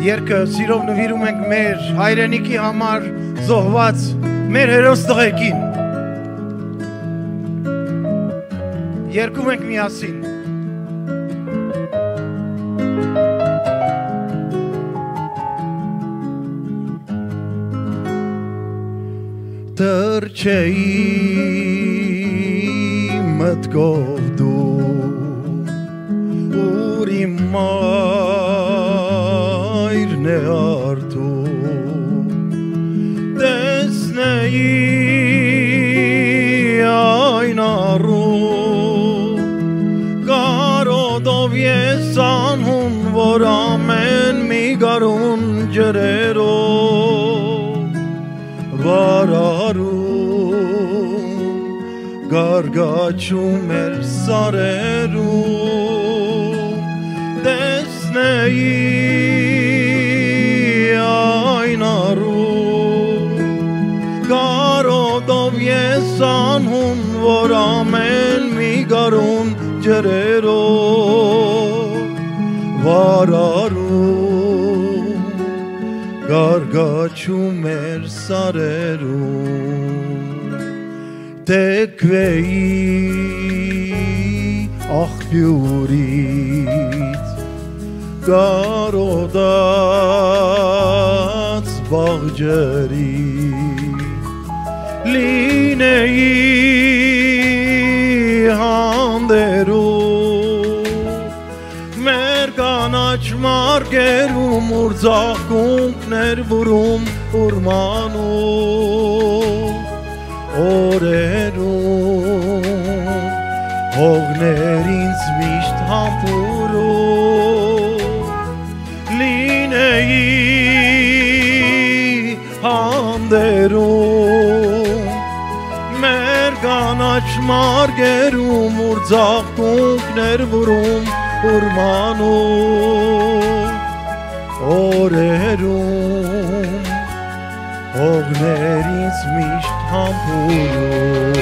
Երկը սիրով նվիրում ենք մեր հայրենիքի համար զոհված մեր հերոս տղեկին։ Երկում ենք միասին։ Թրջեի մտքով դու ուր իմ մայրն է արդու տեսնեի այն առու կարոտով ես անհուն որ ամեն մի գարուն ջրերով վարարում գարգաչում էր սարերում տեսնեի այն առու կարոտով ես անհուն որ ամեն մի գարուն ջրերով վարարում գարգաչում էր սարերում թեքվեի աղբյուրից կարոտած բաղջերի լինեի հանդերում մեր կանաչ մարգերում ուր ծաղկունքներ վուրում ուրմանում օրերում հողներ ինձ միշտ համբուրում լինեի հանդերում մեր կանաչ մարգերում ուր ծաղկունքներ վուրում ուրմանում օրերում հողներ ինձ միշտ համբուրում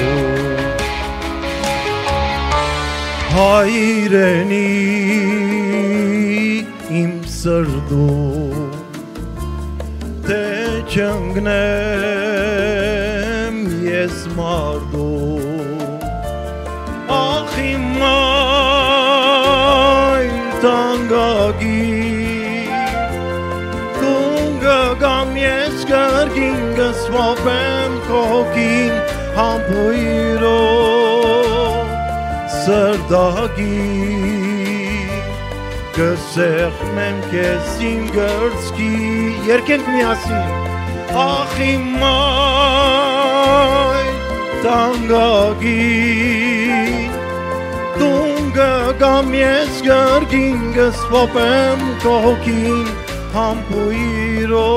հայրենի իմ սրտում թե չընկնեմ ես մարդում ախ իմ մայր տանգագիր գամ ես կրգին գսվապեմ կողքին համբույրով սրդագին կսեղմեմ կեզ իմ գրծքի երկենք միասին ախ իմ մայր տանգագին գամ ես կրգին գսվապեմ կողքին համբույրով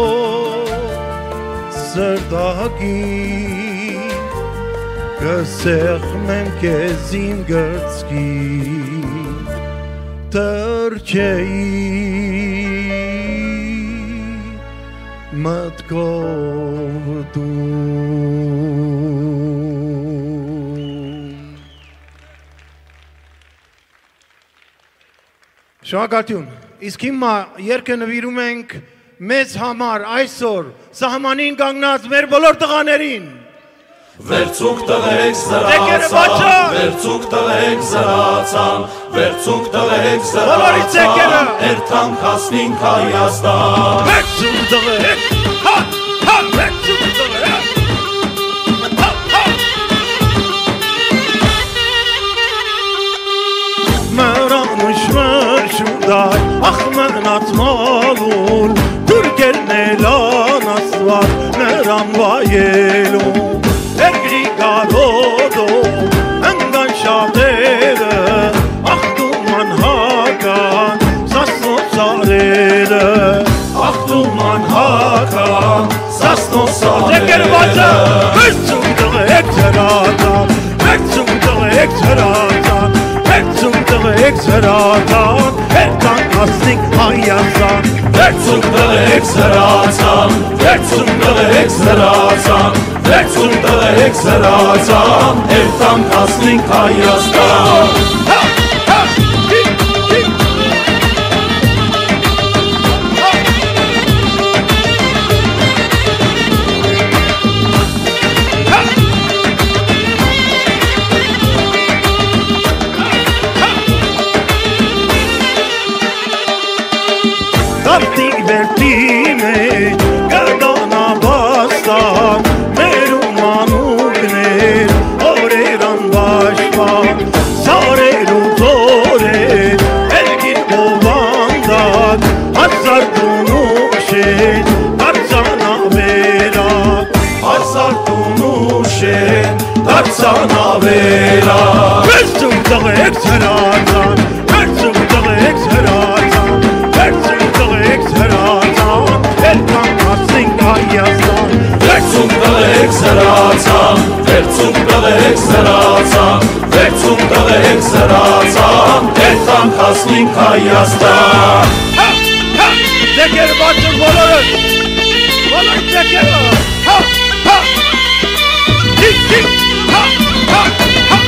սրդագին կսեղմեմ կեզ իմ գրծքի թրջեի մտքով դու Շնորհակալություն Իսկ հիմա երկը նվիրում ենք մեզ համար այսօր սահմանին կանգնած մեր բոլոր տղաներին Վերցուկ տղեկ զրացան, վերցուկ տղեկ զրացան, վերցուկ տղեկ զրացան, երթանք հասնինք Հայաստան Վերցուկ տղեկ, հա, վերցուկ տղեկ Շուդայ, ախ մնաց մալուն, թուրքերն էլ անաստված նրան վայելում Երկրի կարոտում, ընգան շատերը, ախտուման հական, սասնոցարերը Ախտուման հական, սասնոցարերը Վերցում տղեկ ծրատան, վերցում տղեկ ծրատան Վերցում տղեկ ծրատան, երթանք հասնինք Հայաստան Վերցում տղեկ զրացան, վերցում տղեկ զրացան, վերցում տղեկ զրացան, երթանք հասնինք Հայաստան անավերա Վերցում տղեկ սրացան Վերցում տղեկ սրացան Վերցում տղեկ սրացան Երբան հասնենք Հայաստան Վերցում տղեկ սրացան Վերցում տղեկ սրացան Վերցում տղեկ սրացան Երբան հասնենք Հայաստան Ձեկերը բացում բոլորը Բոլոր ձեկերը Հա, հա Հիք, հիք Հա, հա, հա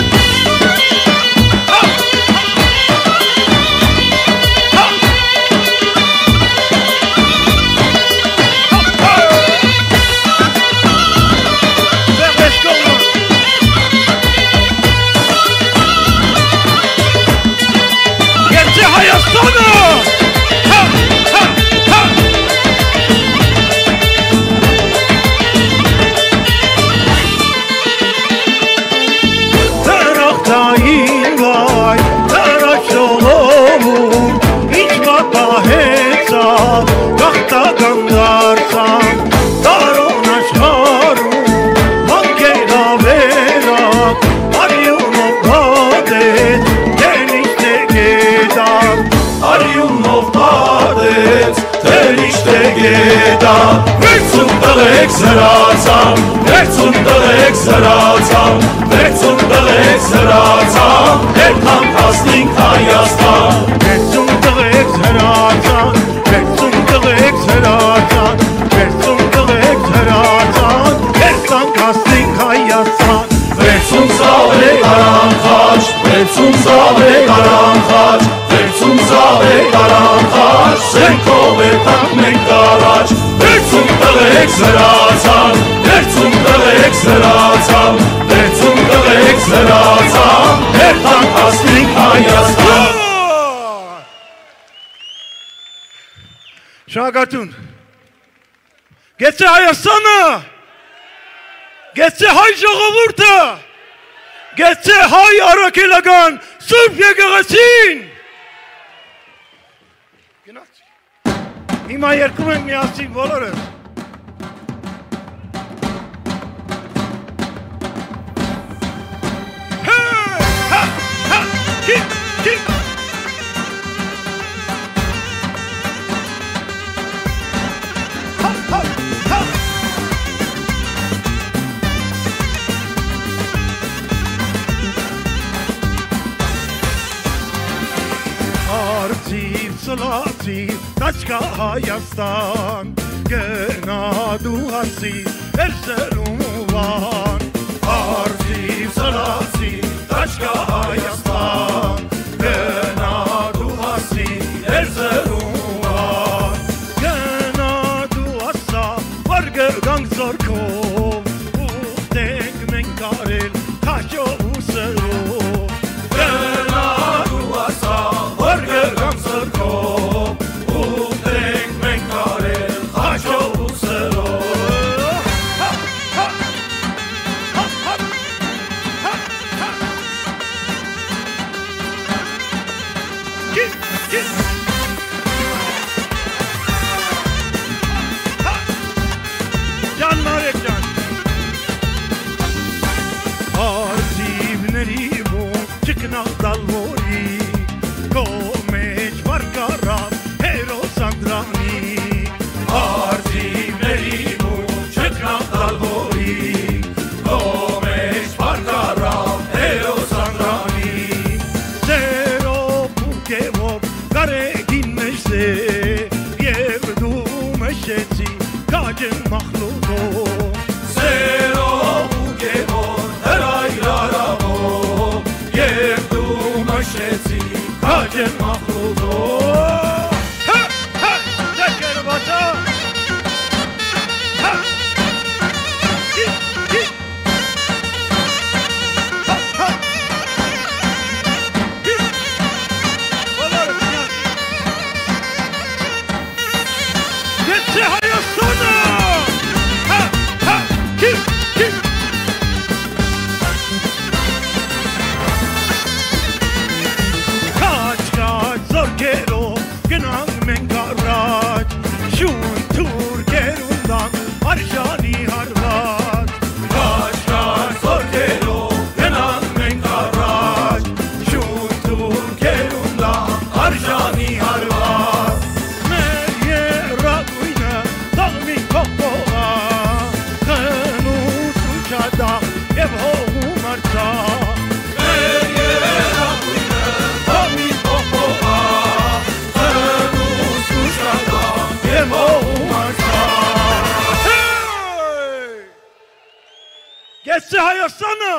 Վերցում տղեկ սրացան Վերցում տղեկ սրացան Վերցում տղեկ սրացան Երբան հասնենք Հայաստան Վերցում տղեկ սրացան Վերցում տղեկ սրացան Վերցում տղեկ սրացան Երբան հասնենք Հայաստան Վերցում զավեք արանխաչ Վերցում զավեք արանխաչ Վերցում զավեք արանխաչ Սենքով երբանք մենք առաջ Վերցում տղեկ սրացան Վերցում տղեկ սրացան Վերցում տղեկ սրացան Երբան հասնենք Հայաստան Շնորհակալություն Գեցե Հայաստանը Գեցե հայ ժողովուրդը Գեցե հայ առաքելական Սուրբ եկեղեցին Հիմա երկում ենք միասին բոլորը Տաչկա Հայաստան գնա դու հասի Էրզերում ու վան Արդիվ սլացի Տաչկա Հայաստան գնա դու հասի Էրզերում ու վան Գնա դու ասա վարգը գանք զորքով Ուտենք մենք կարել թաչով ու սրով Գնա դու ասա վարգը գանք զորքով Kaçka Այս չէ Հայաստանը։